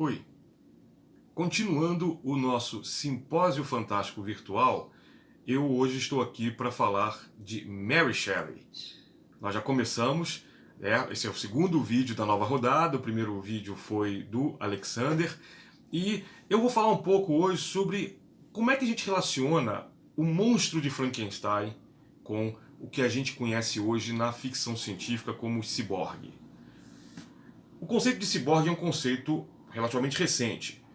Oi, continuando o nosso simpósio fantástico virtual, eu hoje estou aqui para falar de Mary Shelley. Nós já começamos, esse é o segundo vídeo da nova rodada, o primeiro vídeo foi do Alexander, e eu vou falar um pouco hoje sobre como é que a gente relaciona o monstro de Frankenstein com o que a gente conhece hoje na ficção científica como ciborgue. O conceito de ciborgue é um conceito relativamente recente.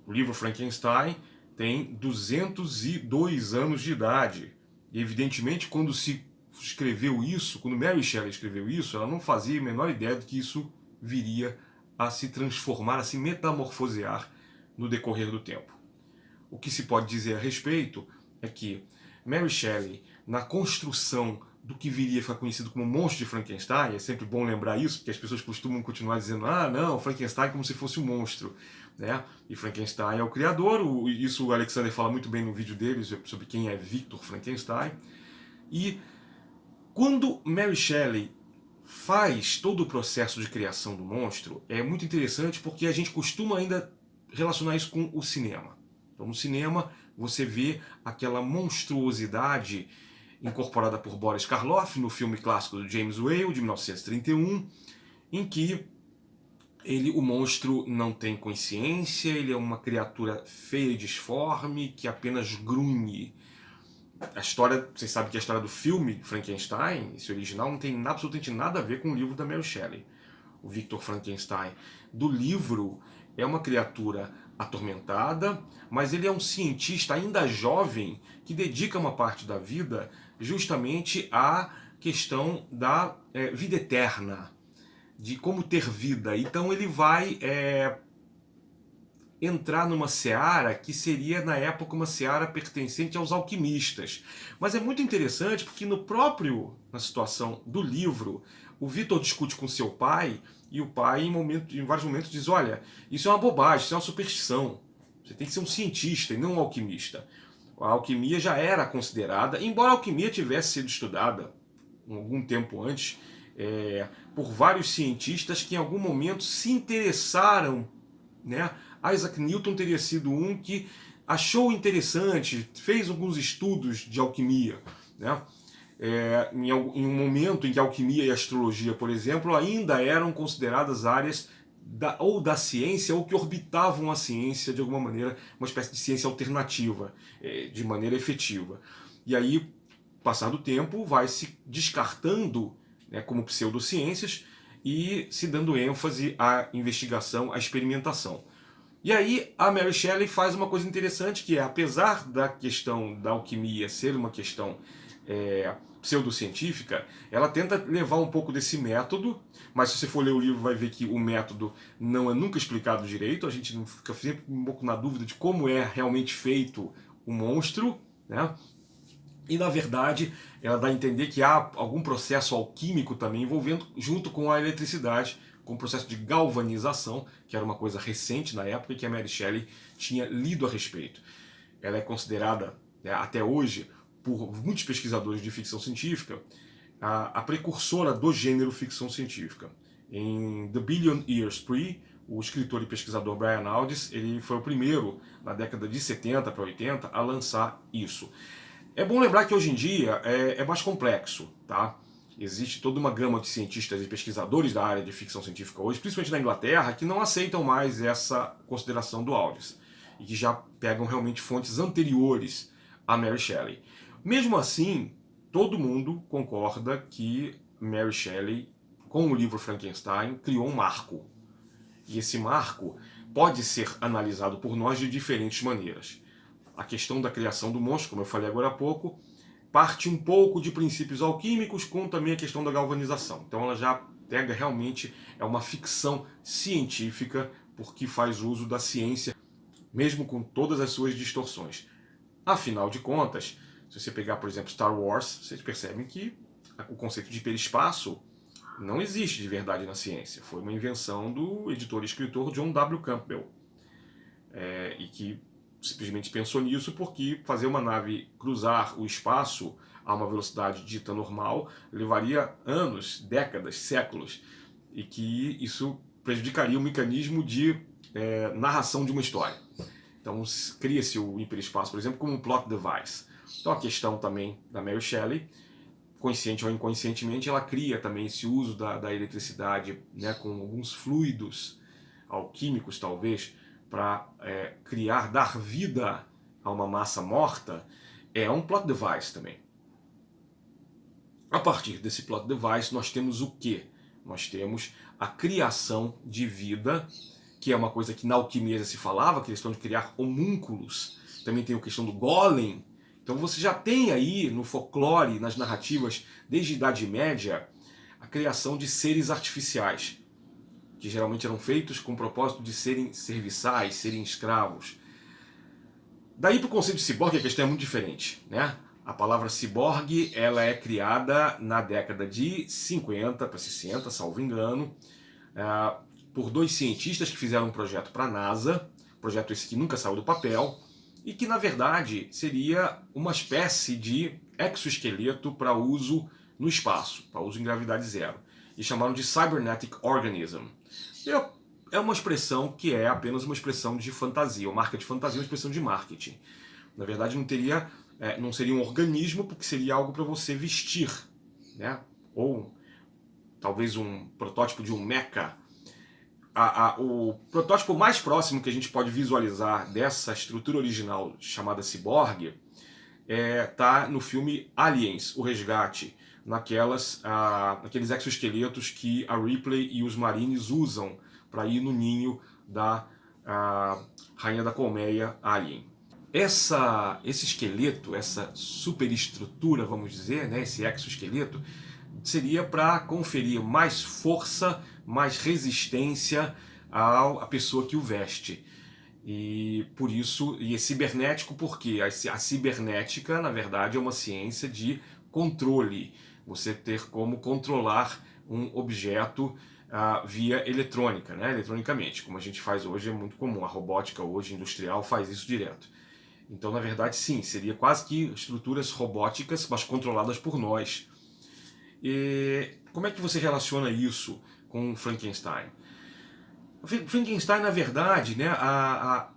O livro Frankenstein tem 202 anos de idade. E evidentemente, quando se escreveu isso, quando Mary Shelley escreveu isso, ela não fazia a menor ideia de que isso viria a se transformar, a se metamorfosear no decorrer do tempo. O que se pode dizer a respeito é que Mary Shelley, na construção do que viria a ficar conhecido como monstro de Frankenstein, é sempre bom lembrar isso, porque as pessoas costumam continuar dizendo não, Frankenstein é como se fosse um monstro, né? E Frankenstein é o criador, isso o Alexander fala muito bem no vídeo dele, sobre quem é Victor Frankenstein. E quando Mary Shelley faz todo o processo de criação do monstro, é muito interessante porque a gente costuma ainda relacionar isso com o cinema. Então, no cinema, você vê aquela monstruosidade incorporada por Boris Karloff no filme clássico do James Whale, de 1931, em que o monstro não tem consciência, ele é uma criatura feia e disforme que apenas grunhe. A história, vocês sabem que a história do filme Frankenstein, esse original, não tem absolutamente nada a ver com o livro da Mary Shelley. O Victor Frankenstein do livro é uma criatura atormentada, mas ele é um cientista ainda jovem que dedica uma parte da vida justamente à questão da vida eterna, de como ter vida. Então ele vai entrar numa seara que seria na época uma seara pertencente aos alquimistas. Mas é muito interessante porque na situação do livro, o Victor discute com seu pai e o pai em vários momentos diz, olha, isso é uma bobagem, isso é uma superstição. Você tem que ser um cientista e não um alquimista. A alquimia já era considerada, embora a alquimia tivesse sido estudada algum tempo antes, por vários cientistas que em algum momento se interessaram, né? Isaac Newton teria sido um que achou interessante, fez alguns estudos de alquimia, né? Em um momento em que a alquimia e a astrologia, por exemplo, ainda eram consideradas áreas ou da ciência ou que orbitavam a ciência de alguma maneira, uma espécie de ciência alternativa, de maneira efetiva. E aí, passado o tempo, vai se descartando, né, como pseudociências e se dando ênfase à investigação, à experimentação. E aí a Mary Shelley faz uma coisa interessante, que é, apesar da questão da alquimia ser uma questão pseudocientífica, ela tenta levar um pouco desse método, mas se você for ler o livro vai ver que o método não é nunca explicado direito, a gente fica sempre um pouco na dúvida de como é realmente feito o monstro, né? E na verdade ela dá a entender que há algum processo alquímico também envolvendo, junto com a eletricidade, com o processo de galvanização, que era uma coisa recente na época e que a Mary Shelley tinha lido a respeito. Ela é considerada, né, até hoje, por muitos pesquisadores de ficção científica, a precursora do gênero ficção científica. Em The Billion Year Spree, o escritor e pesquisador Brian Aldiss, ele foi o primeiro, na década de 70 para 80, a lançar isso. É bom lembrar que hoje em dia é mais complexo, tá? Existe toda uma gama de cientistas e pesquisadores da área de ficção científica hoje, principalmente na Inglaterra, que não aceitam mais essa consideração do Aldiss e que já pegam realmente fontes anteriores a Mary Shelley. Mesmo assim, todo mundo concorda que Mary Shelley, com o livro Frankenstein, criou um marco. E esse marco pode ser analisado por nós de diferentes maneiras. A questão da criação do monstro, como eu falei agora há pouco, parte um pouco de princípios alquímicos com também a questão da galvanização. Então ela já pega realmente, é uma ficção científica, porque faz uso da ciência, mesmo com todas as suas distorções. Afinal de contas, se você pegar, por exemplo, Star Wars, vocês percebem que o conceito de hiperespaço não existe de verdade na ciência. Foi uma invenção do editor e escritor John W. Campbell. E que simplesmente pensou nisso porque fazer uma nave cruzar o espaço a uma velocidade dita normal levaria anos, décadas, séculos, e que isso prejudicaria o mecanismo de narração de uma história. Então cria-se o hiperespaço, por exemplo, como um plot device. Então a questão também da Mary Shelley, consciente ou inconscientemente, ela cria também esse uso da eletricidade, né, com alguns fluidos alquímicos talvez, para dar vida a uma massa morta, é um plot device também. A partir desse plot device nós temos o quê? Nós temos a criação de vida, que é uma coisa que na alquimia já se falava, a questão de criar homúnculos. Também tem a questão do golem. Então você já tem aí no folclore, nas narrativas, desde a Idade Média, a criação de seres artificiais, que geralmente eram feitos com o propósito de serem serviçais, serem escravos. Daí para o conceito de ciborgue a questão é muito diferente, né? A palavra ciborgue ela é criada na década de 50 para 60, salvo engano, por dois cientistas que fizeram um projeto para a NASA, projeto esse que nunca saiu do papel, e que na verdade seria uma espécie de exoesqueleto para uso no espaço, para uso em gravidade zero. E chamaram de Cybernetic Organism. É uma expressão que é apenas uma expressão de fantasia, uma marca de fantasia, uma expressão de marketing. Na verdade não seria um organismo, porque seria algo para você vestir, né? Ou talvez um protótipo de um mecha. O protótipo mais próximo que a gente pode visualizar dessa estrutura original chamada ciborgue tá no filme Aliens, O Resgate, naqueles exoesqueletos que a Ripley e os Marines usam para ir no ninho da Rainha da Colmeia Alien. Esse esqueleto, essa superestrutura, vamos dizer, né, esse exoesqueleto, seria para conferir mais força, mais resistência à pessoa que o veste. E por isso, e é cibernético porque a cibernética, na verdade, é uma ciência de controle. Você ter como controlar um objeto via eletrônica, né? Eletronicamente, como a gente faz hoje, é muito comum. A robótica hoje industrial faz isso direto. Então, na verdade, sim, seria quase que estruturas robóticas, mas controladas por nós. E como é que você relaciona isso com Frankenstein? Frankenstein, na verdade, né,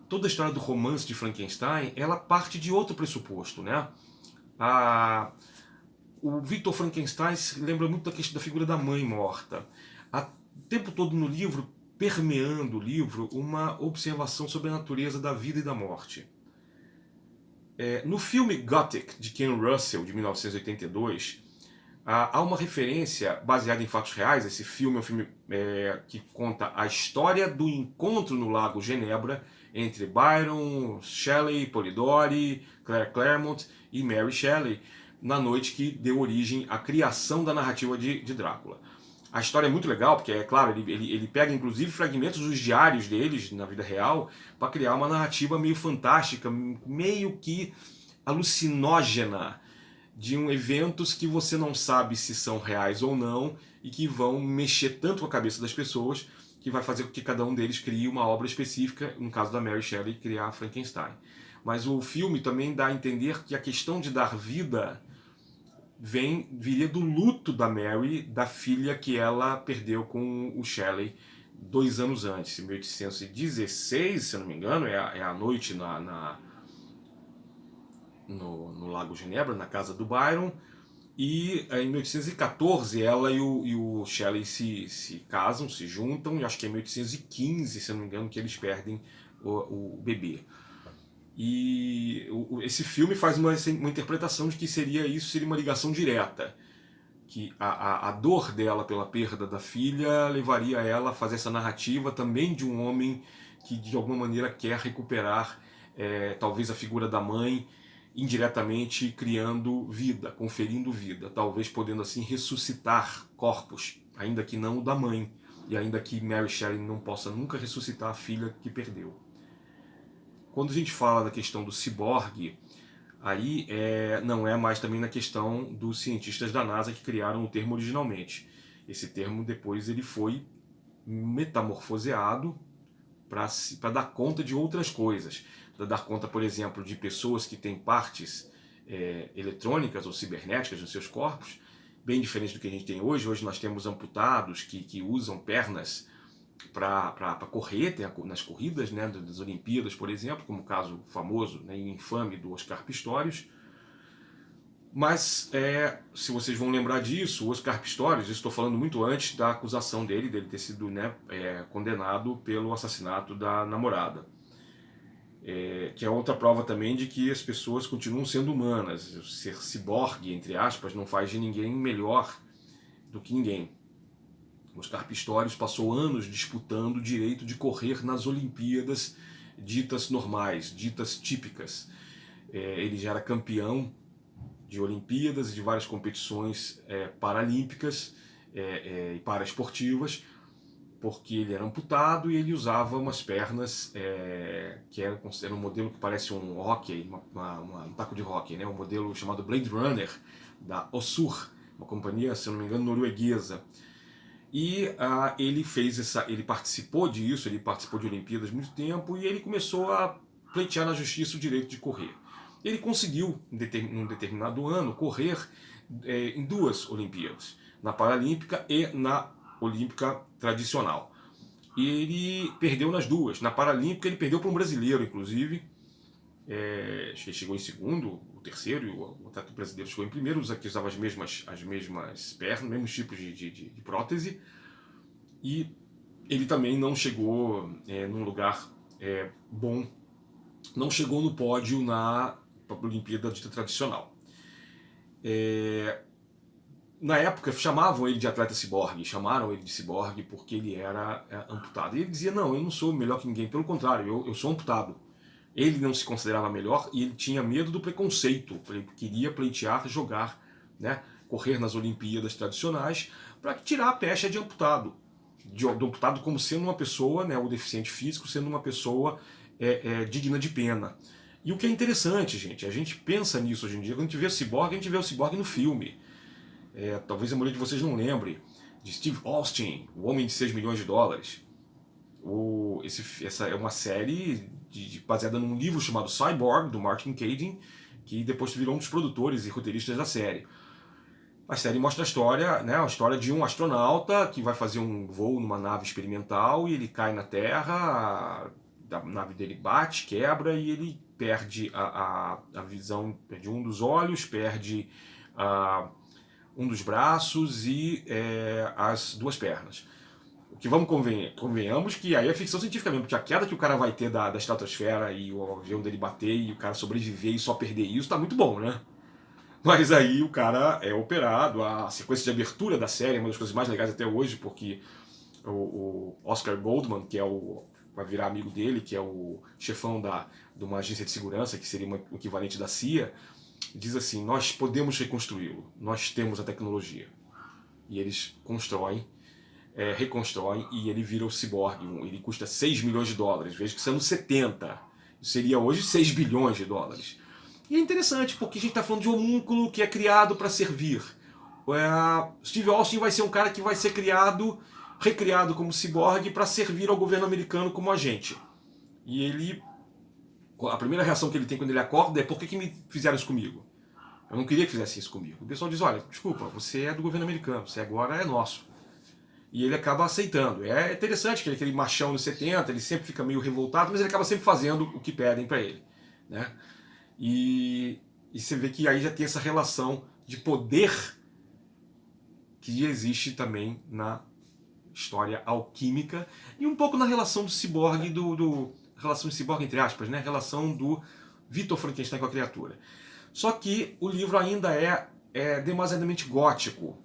toda a história do romance de Frankenstein, ela parte de outro pressuposto, né? O Victor Frankenstein se lembra muito da figura da mãe morta. O tempo todo no livro, permeando o livro, uma observação sobre a natureza da vida e da morte. No filme Gothic, de Ken Russell, de 1982, há uma referência baseada em fatos reais. Esse filme é um filme que conta a história do encontro no Lago Genebra entre Byron, Shelley, Polidori, Claire Clairmont e Mary Shelley, na noite que deu origem à criação da narrativa de Drácula. A história é muito legal, porque, é claro, ele pega inclusive fragmentos dos diários deles, na vida real, para criar uma narrativa meio fantástica, meio que alucinógena, de eventos que você não sabe se são reais ou não, e que vão mexer tanto com a cabeça das pessoas, que vai fazer com que cada um deles crie uma obra específica, no caso da Mary Shelley, criar Frankenstein. Mas o filme também dá a entender que a questão de dar vida viria do luto da Mary, da filha que ela perdeu com o Shelley 2 anos antes, em 1816, se eu não me engano, é a noite no Lago Genebra, na casa do Byron, e em 1814 ela e o Shelley se casam, se juntam, e acho que é em 1815, se eu não me engano, que eles perdem o bebê. E esse filme faz uma interpretação de que seria uma ligação direta, que a dor dela pela perda da filha levaria ela a fazer essa narrativa também de um homem que de alguma maneira quer recuperar talvez a figura da mãe, indiretamente criando vida, conferindo vida, talvez podendo assim ressuscitar corpos, ainda que não o da mãe, e ainda que Mary Shelley não possa nunca ressuscitar a filha que perdeu. Quando a gente fala da questão do ciborgue, aí não é mais também na questão dos cientistas da NASA que criaram o termo originalmente. Esse termo depois ele foi metamorfoseado para dar conta de outras coisas. Para dar conta, por exemplo, de pessoas que têm partes eletrônicas ou cibernéticas nos seus corpos, bem diferente do que a gente tem hoje. Hoje nós temos amputados que usam pernas para correr, nas corridas, né, das Olimpíadas, por exemplo, como o caso famoso, né, e infame do Oscar Pistorius. Mas, se vocês vão lembrar disso, o Oscar Pistorius, estou falando muito antes da acusação dele ter sido, né, condenado pelo assassinato da namorada. Que é outra prova também de que as pessoas continuam sendo humanas. Ser ciborgue, entre aspas, não faz de ninguém melhor do que ninguém. Oscar Pistorius passou anos disputando o direito de correr nas Olimpíadas ditas normais, ditas típicas. Ele já era campeão de Olimpíadas e de várias competições paralímpicas e paraesportivas, porque ele era amputado e ele usava umas pernas que era um modelo que parece um hockey, um taco de hockey, né? Um modelo chamado Blade Runner, da Ossur, uma companhia, se não me engano, norueguesa. E ele participou disso, ele participou de Olimpíadas há muito tempo e ele começou a pleitear na justiça o direito de correr. Ele conseguiu, em um determinado ano, correr em 2 Olimpíadas, na Paralímpica e na Olímpica tradicional. E ele perdeu nas 2. Na Paralímpica ele perdeu para um brasileiro, inclusive. Acho que ele chegou em segundo, o terceiro, e o atleta brasileiro chegou em primeiro. Os aqui usavam as mesmas pernas, os mesmos tipos de prótese. E ele também não chegou num lugar bom, não chegou no pódio na Olimpíada dita tradicional. Na época chamavam ele de atleta ciborgue, chamaram ele de ciborgue porque ele era amputado. E ele dizia, não, eu não sou melhor que ninguém, pelo contrário, eu sou amputado. Ele não se considerava melhor e ele tinha medo do preconceito, ele queria pleitear, jogar, né, correr nas Olimpíadas tradicionais para tirar a pecha de amputado. De amputado como sendo uma pessoa, né, o deficiente físico, sendo uma pessoa digna de pena. E o que é interessante, gente, a gente pensa nisso hoje em dia, quando a gente vê o ciborgue, a gente vê o ciborgue no filme. Talvez a maioria de vocês não lembre de Steve Austin, o Homem de 6 milhões de dólares. Essa é uma série baseada num livro chamado Cyborg, do Martin Caidin, que depois virou um dos produtores e roteiristas da série. A série mostra a história, né, a história de um astronauta que vai fazer um voo numa nave experimental e ele cai na Terra, a nave dele bate, quebra e ele perde a visão, perde um dos olhos, perde um dos braços e as 2 pernas. O que convenhamos que aí é ficção científica mesmo, porque a queda que o cara vai ter da estratosfera e o avião dele bater e o cara sobreviver e só perder isso tá muito bom, né? Mas aí o cara é operado, a sequência de abertura da série é uma das coisas mais legais até hoje, porque o Oscar Goldman, que vai virar amigo dele, que é o chefão de uma agência de segurança, que seria o equivalente da CIA, diz assim, nós podemos reconstruí-lo, nós temos a tecnologia. E eles reconstroem e ele vira o ciborgue. Ele custa 6 milhões de dólares, veja que são 70. Seria hoje 6 bilhões de dólares. E é interessante, porque a gente está falando de um homúnculo que é criado para servir. Steve Austin vai ser um cara que vai ser recriado como ciborgue para servir ao governo americano como agente. E a primeira reação que ele tem quando ele acorda é: por que me fizeram isso comigo? Eu não queria que fizessem isso comigo. O pessoal diz, olha, desculpa, você é do governo americano, você agora é nosso. E ele acaba aceitando. É interessante que aquele machão nos 70, ele sempre fica meio revoltado, mas ele acaba sempre fazendo o que pedem para ele, né? E você vê que aí já tem essa relação de poder que existe também na história alquímica e um pouco na relação do ciborgue, relação de ciborgue entre aspas, né? Relação do Victor Frankenstein com a criatura. Só que o livro ainda é demasiadamente gótico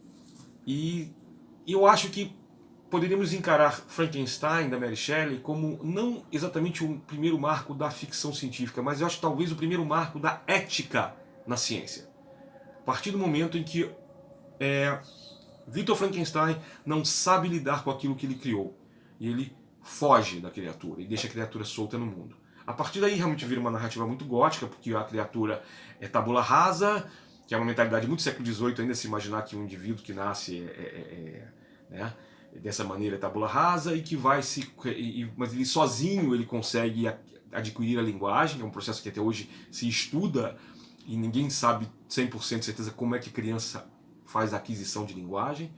e eu acho que poderíamos encarar Frankenstein, da Mary Shelley, como não exatamente o primeiro marco da ficção científica, mas eu acho que talvez o primeiro marco da ética na ciência. A partir do momento em que Victor Frankenstein não sabe lidar com aquilo que ele criou, e ele foge da criatura, e deixa a criatura solta no mundo. A partir daí realmente vira uma narrativa muito gótica, porque a criatura é tabula rasa, que é uma mentalidade muito século XVIII, ainda se imaginar que um indivíduo que nasce né, dessa maneira é tabula rasa e que mas ele sozinho ele consegue adquirir a linguagem, que é um processo que até hoje se estuda e ninguém sabe 100% de certeza como é que a criança faz a aquisição de linguagem,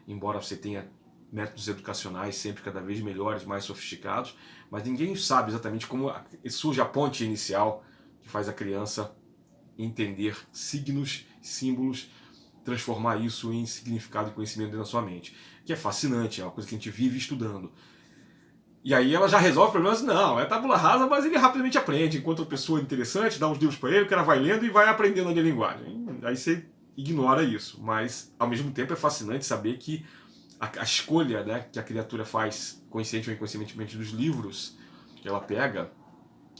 embora você tenha métodos educacionais sempre cada vez melhores, mais sofisticados, mas ninguém sabe exatamente como surge a ponte inicial que faz a criança entender signos, símbolos, transformar isso em significado e conhecimento dentro da sua mente, que é fascinante, é uma coisa que a gente vive estudando. E aí ela já resolve problemas, não, é tábula rasa, mas ele rapidamente aprende, enquanto a pessoa interessante, dá uns livros para ele, o cara vai lendo e vai aprendendo a linguagem. Aí você ignora isso, mas ao mesmo tempo é fascinante saber que a escolha, né, que a criatura faz, consciente ou inconscientemente, dos livros que ela pega,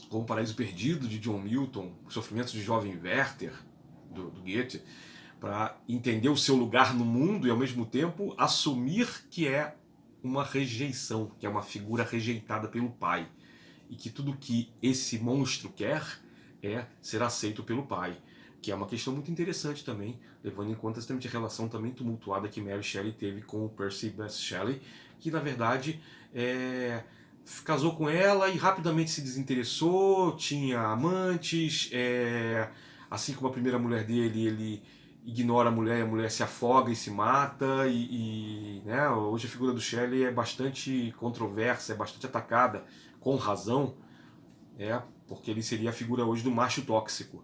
como O Paraíso Perdido, de John Milton, Os Sofrimentos de Jovem Werther, do Goethe, para entender o seu lugar no mundo e, ao mesmo tempo, assumir que é uma rejeição, que é uma figura rejeitada pelo pai. E que tudo que esse monstro quer é ser aceito pelo pai. Que é uma questão muito interessante também, levando em conta a relação também tumultuada que Mary Shelley teve com o Percy Bysshe Shelley, que na verdade casou com ela e rapidamente se desinteressou, tinha amantes, assim como a primeira mulher dele, ele ignora a mulher se afoga e se mata, né, hoje a figura do Shelley é bastante controversa, é bastante atacada, com razão, porque ele seria a figura hoje do macho tóxico.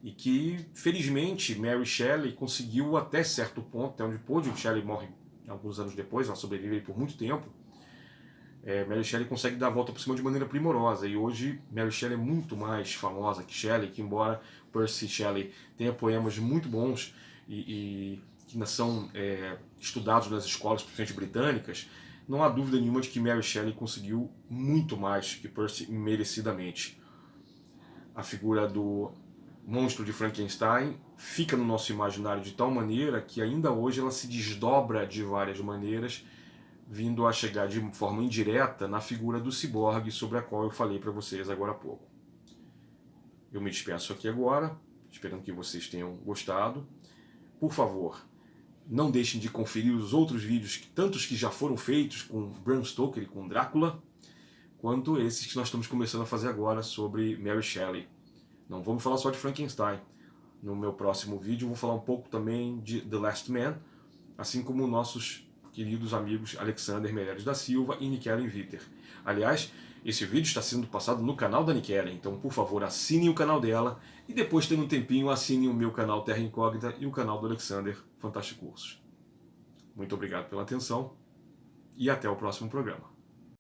E que, felizmente, Mary Shelley conseguiu até certo ponto, até onde pôde. O Shelley morre alguns anos depois, ela sobrevive por muito tempo. Mary Shelley consegue dar a volta por cima de maneira primorosa. E hoje, Mary Shelley é muito mais famosa que Shelley, que embora Percy Shelley tenha poemas muito bons e que ainda são estudados nas escolas, principalmente britânicas, não há dúvida nenhuma de que Mary Shelley conseguiu muito mais que Percy merecidamente. A figura do monstro de Frankenstein fica no nosso imaginário de tal maneira que ainda hoje ela se desdobra de várias maneiras, vindo a chegar de forma indireta na figura do ciborgue, sobre a qual eu falei para vocês agora há pouco. Eu me despeço aqui agora, esperando que vocês tenham gostado. Por favor, não deixem de conferir os outros vídeos, tantos que já foram feitos com Bram Stoker e com Drácula, quanto esses que nós estamos começando a fazer agora sobre Mary Shelley. Não vamos falar só de Frankenstein. No meu próximo vídeo eu vou falar um pouco também de The Last Man, assim como nossos queridos amigos Alexander Meireles da Silva e Nikellen Viter. Aliás, esse vídeo está sendo passado no canal da Nikellen, então por favor assinem o canal dela e depois, tendo um tempinho, assinem o meu canal Terra Incógnita e o canal do Alexander Fantástico Cursos. Muito obrigado pela atenção e até o próximo programa.